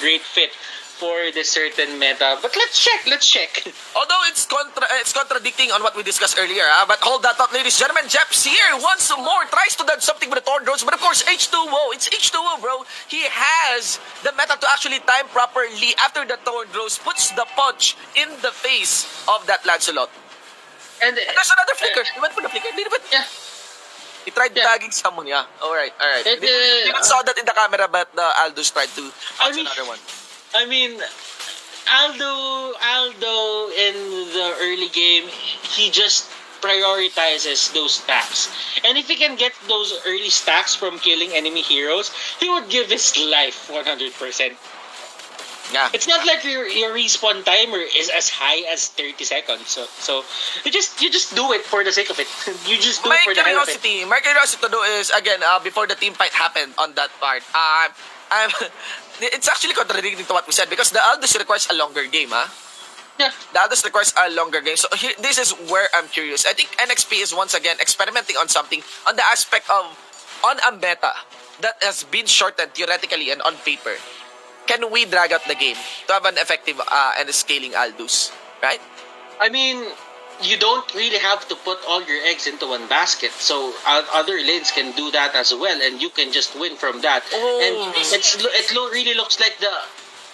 great fit for this certain meta. But let's check. Although it's contradicting on what we discussed earlier, but hold that thought, ladies and gentlemen. Jeps here once more tries to dodge something with the Torn Drones, but of course H2WO, it's H2WO, bro. He has the meta to actually time properly after the Torn Drones puts the punch in the face of that Lancelot. And there's another flicker. He went for the flicker. Yeah. He tried tagging someone, yeah. Alright. Didn't saw that in the camera, but Aldous tried to punch another one. I mean, Aldo in the early game, he just prioritizes those stacks. And if he can get those early stacks from killing enemy heroes, he would give his life 100%. Yeah. It's not like your respawn timer is as high as 30 seconds. So you just do it for the sake of it. You just do it for the hell of it. My curiosity to do is, again, before the team fight happened on that part, it's actually contradicting to what we said because the Aldous requires a longer game, huh? Yeah. The Aldous requires a longer game. So here, this is where I'm curious. I think NXP is once again experimenting on something on the aspect of on a meta that has been shortened theoretically and on paper. Can we drag out the game to have an effective and scaling Aldous, right? I mean, you don't really have to put all your eggs into one basket. So other lanes can do that as well, and you can just win from that. Oh. And it really looks like the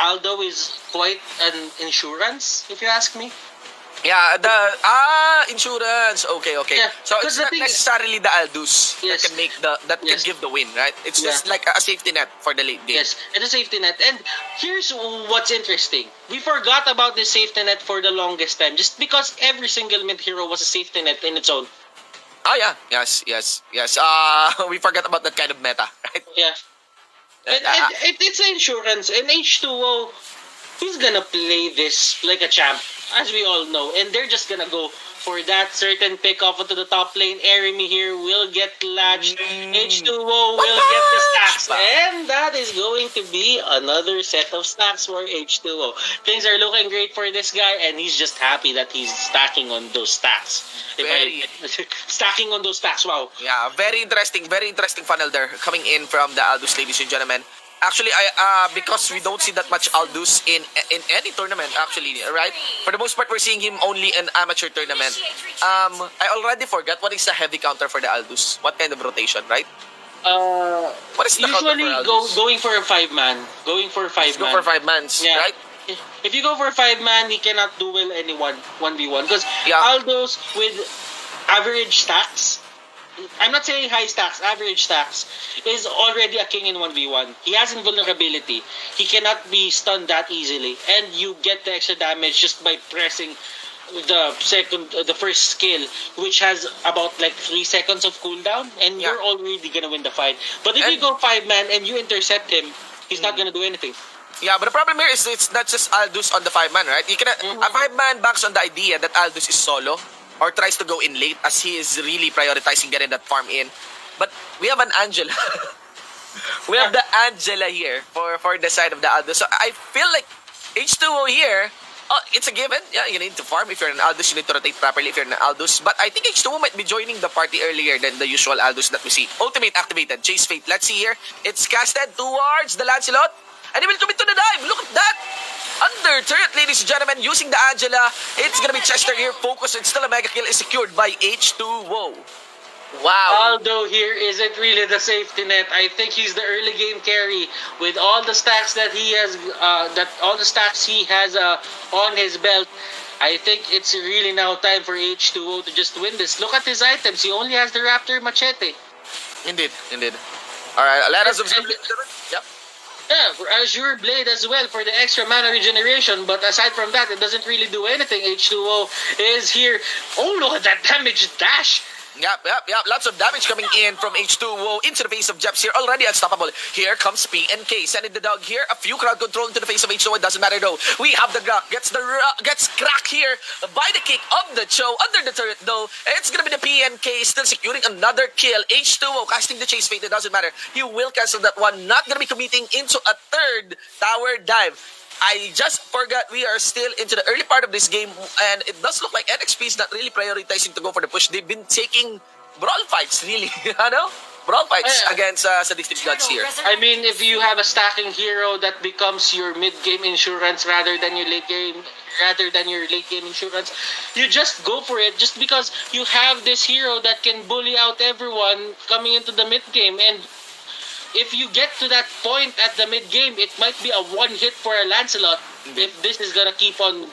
Aldo is quite an insurance, if you ask me. Yeah, the insurance. Okay. Yeah, so it's not necessarily the Aldous that can make can give the win, right? It's just like a safety net for the late game. Yes, it's a safety net. And here's what's interesting. We forgot about this safety net for the longest time, just because every single mid hero was a safety net in its own. Oh yeah, yes. We forgot about that kind of meta, right? Yeah. And it's insurance, and H2WO, he's gonna play this like a champ, as we all know, and they're just gonna go for that certain pick off into the top lane. Eremi here will get latched. H2WO will get the stacks, and that is going to be another set of stacks for H2WO. Things are looking great for this guy, and he's just happy that he's stacking on those stacks. Stacking on those stacks, wow. Yeah, very interesting funnel there coming in from the Aldous, ladies and gentlemen. Actually, because we don't see that much Aldous in any tournament, actually, right? For the most part, we're seeing him only in amateur tournament. I already forgot what is the heavy counter for the Aldous. What kind of rotation, right? What is the usually going for a 5-man. Go for 5 mans, right? If you go for a 5-man, he cannot duel anyone 1v1 because Aldous with average stacks. I'm not saying high stacks, average stacks, is already a king in 1v1. He has invulnerability. He cannot be stunned that easily. And you get the extra damage just by pressing the first skill, which has about like 3 seconds of cooldown, and you're already gonna win the fight. But if you go 5-man and you intercept him, he's not gonna do anything. Yeah, but the problem here is it's not just Aldous on the 5-man, right? You cannot, a 5-man banks on the idea that Aldous is solo or tries to go in late as he is really prioritizing getting that farm in. But we have an Angela. We have the Angela here for the side of the Aldous. So I feel like H2WO here, it's a given. Yeah, you need to farm. If you're an Aldous, you need to rotate properly if you're an Aldous. But I think H2WO might be joining the party earlier than the usual Aldous that we see. Ultimate activated. Chase Fate. Let's see here. It's casted towards the Lancelot. And he will commit to the dive. Look at that. Under turret, ladies and gentlemen, using the Angela. It's gonna be Chester here. Focus, and still a mega kill is secured by H2WO. Wow. Aldo here isn't really the safety net. I think he's the early game carry with all the stacks that he has. On his belt. I think it's really now time for H2WO to just win this. Look at his items. He only has the Raptor Machete. Indeed. All right, let us observe. Yep. Yeah, Azure Blade as well for the extra mana regeneration. But aside from that, it doesn't really do anything. H2WO is here. Oh, look at that damage dash. Yep. Lots of damage coming in from H2WO into the face of Jeps here. Already unstoppable. Here comes PNK. Sending the dog here. A few crowd control into the face of H2WO. It doesn't matter though. We have the Grak. Gets cracked here by the kick of the Cho. Under the turret though. It's gonna be the PNK still securing another kill. H2WO casting the Chase Fate. It doesn't matter. He will cancel that one. Not gonna be committing into a third tower dive. I just forgot we are still into the early part of this game, and it does look like NXP is not really prioritizing to go for the push. They've been taking brawl fights, really, you know? brawl fights against Sadistic Gods here. I mean, if you have a stacking hero that becomes your mid-game insurance rather than your late game insurance, you just go for it just because you have this hero that can bully out everyone coming into the mid-game. And if you get to that point at the mid-game, it might be a one-hit for a Lancelot if this is gonna keep on,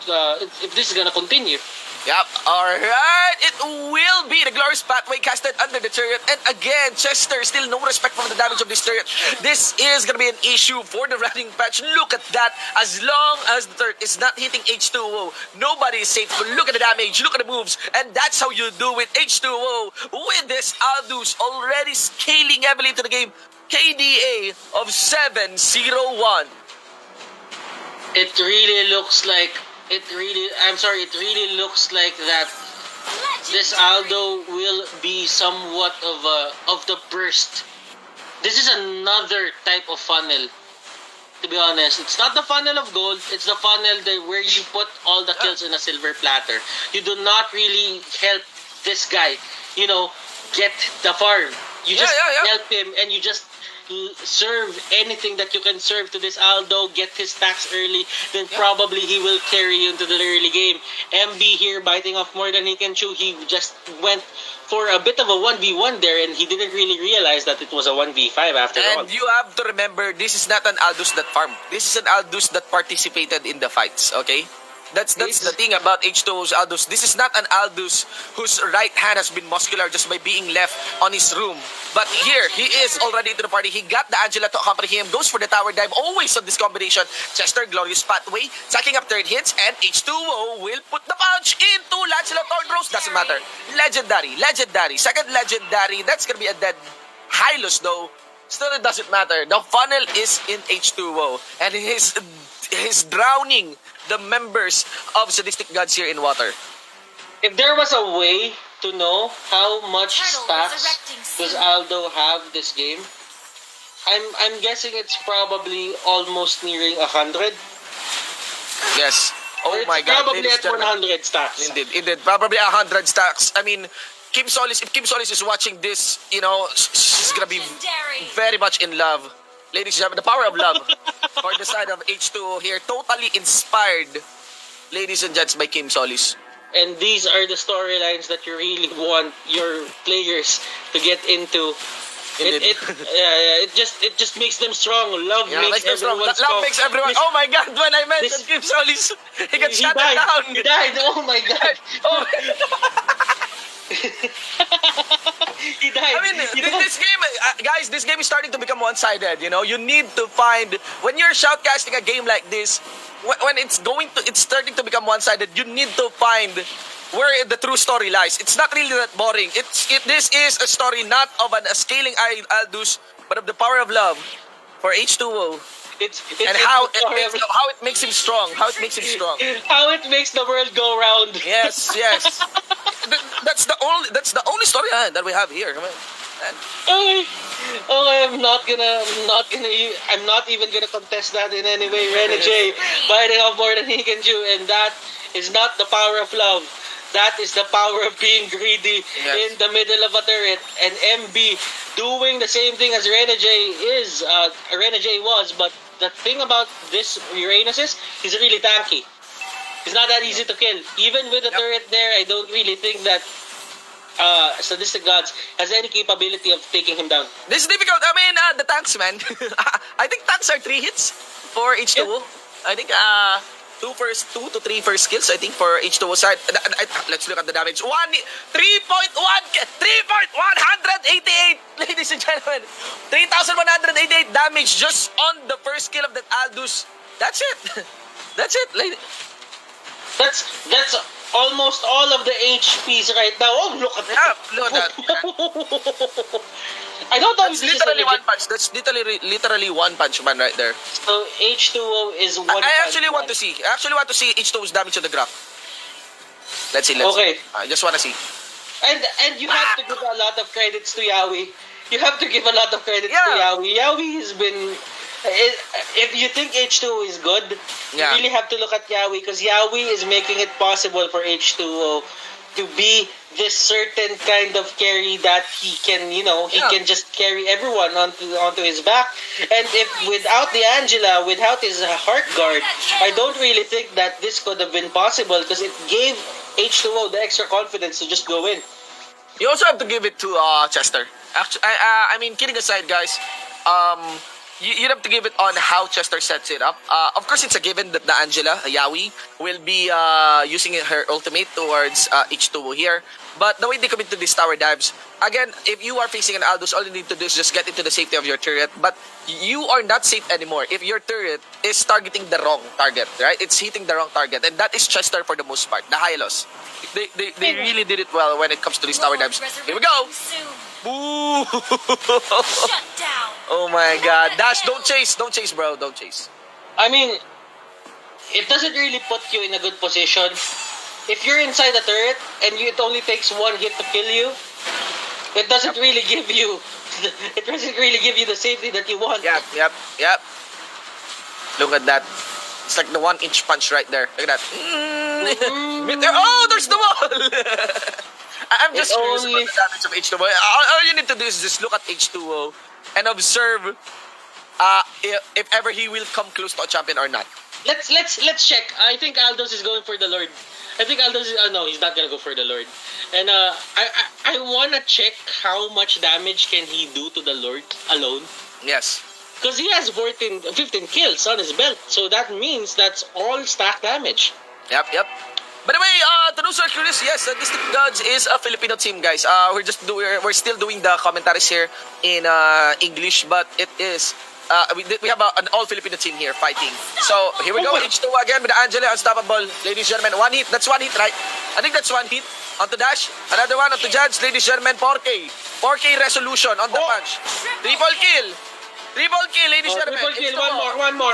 if this is gonna continue. Yep, alright. It will be the glorious pathway casted under the turret. And again, Chester, still no respect for the damage of this turret. This is gonna be an issue for the running patch. Look at that. As long as the turret is not hitting H2WO, nobody is safe. But look at the damage, look at the moves. And that's how you do it. H2WO with this Aldous already scaling heavily into the game. KDA of 7-0-1. It really looks like it really looks like that this Aldo will be somewhat of the burst. This is another type of funnel. To be honest, it's not the funnel of gold. It's the funnel where you put all the kills in a silver platter. You do not really help this guy, get the farm. You just help him, and you just serve anything that you can serve to this Aldo, get his stacks early, then probably he will carry you into the early game. MB here biting off more than he can chew. He just went for a bit of a 1v1 there, and he didn't really realize that it was a 1v5 after all. And you have to remember, this is not an Aldous that farmed. This is an Aldous that participated in the fights, okay? That's the thing about H2O's Aldous. This is not an Aldous whose right hand has been muscular just by being left on his room. But here, he is already into the party. He got the Angela to accompany him. Goes for the tower dive. Always on this combination. Chester, glorious pathway. Sacking up third hits. And H2O will put the punch into Lancelot Thornrose. Doesn't matter. Legendary. Second legendary. That's gonna be a dead Hylos though. Still, it doesn't matter. The funnel is in H2O. And he's drowning the members of Sadistic Gods here in water. If there was a way to know how much stacks does Aldo have this game, I'm guessing it's probably almost nearing 100. Yes. Oh my God. Probably at 100 stacks. Indeed. Probably 100 stacks. I mean, Kim Solis, if Kim Solis is watching this, she's gonna be very much in love. Ladies and gentlemen, the power of love for the side of H2O here. Totally inspired, ladies and gents, by Kim Solis. And these are the storylines that you really want your players to get into. It just makes them strong. Love makes everyone strong. Love makes everyone. Oh my God! When I mentioned Kim Solis, he got shut down. He died. Oh my God. Oh. He died. I mean, this game, guys, this game is starting to become one-sided. You need to find, when you're shoutcasting a game like this, when it's starting to become one-sided, you need to find where the true story lies. It's not really that boring. This is a story not of a scaling Aldous, but of the power of love for H2O. And how it makes him strong. How it makes the world go round. Yes. That's the only story that we have here. Okay, I'm not even gonna contest that in any way. Rene J biting off more than he can chew, and that is not the power of love. That is the power of being greedy in the middle of a turret. And MB doing the same thing as Rene J was, but the thing about this Uranus is he's really tanky. He's not that easy to kill. Even with the turret there, I don't really think that Sadistic Gods has any capability of taking him down. This is difficult. I mean, the tanks, man. I think tanks are 3 hits for H2O. Yeah. I think 2 to 3 first kills, I think, for H2O side. Let's look at the damage. 3,188, ladies and gentlemen. 3,188 damage just on the first kill of that Aldous. That's it. That's it, ladies. That's almost all of the HPs right now. Oh, look at that. Look at that. I don't know. That's literally one punch. That's literally one punch man right there. So H2O is one punch. I actually want to see H2O's damage to the graph. Let's see. I just want to see. And you have to give a lot of credits to Yawi. You have to give a lot of credits to Yawi. Yawi has been... If you think H2O is good, you really have to look at Yawi, because Yawi is making it possible for H2O to be this certain kind of carry that he can, he can just carry everyone onto his back. And if without the Angela, without his heart guard, I don't really think that this could have been possible because it gave H2O the extra confidence to just go in. You also have to give it to Chester. Actually, I mean, kidding aside, guys, you have to give it on how Chester sets it up. Of course, it's a given that the Angela, Yawi, will be using her ultimate towards H2O here. But the way they commit to these tower dives, again, if you are facing an Aldous, all you need to do is just get into the safety of your turret. But you are not safe anymore if your turret is targeting the wrong target, right? It's hitting the wrong target. And that is Chester for the most part, the Hylos. They really did it well when it comes to these tower dives. Here we go! Boo! Shut down. Oh my god. Dash, don't chase, bro. Don't chase. I mean, it doesn't really put you in a good position. If you're inside the turret and it only takes one hit to kill you, it doesn't really give you the safety that you want. Yep. Look at that. It's like the 1-inch punch right there. Look at that. Oh, there's the wall! I'm just curious about the damage of H2WO. All you need to do is just look at H2WO and observe if ever he will come close to a champion or not. Let's check. I think Aldous is going for the Lord. I think Aldous is no, he's not gonna go for the Lord. And I wanna check how much damage can he do to the Lord alone. Yes. Because he has 15 kills on his belt, so that means that's all stack damage. Yep. By the way, to those who are curious, yes, SADISTIC Gods is a Filipino team, guys. We're still doing the commentaries here in English, but it is we have an all Filipino team here fighting. So here we go, H2 again with Angela, unstoppable, ladies and gentlemen. One hit, that's one hit, right? I think that's one hit. Onto dash, another one onto judge, ladies and gentlemen. 4K resolution on the punch. Triple kill, ladies and gentlemen. Triple kill, one more.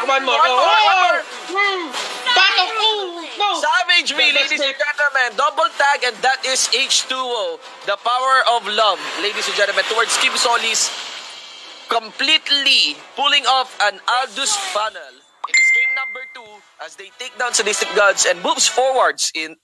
Batok! No! Savage me, ladies and gentlemen. Double tag, and that is H2WO. The power of love, ladies and gentlemen, towards Kim Solis, completely pulling off an Aldous funnel in this game number 2 as they take down SADISTIC Gods and moves forward in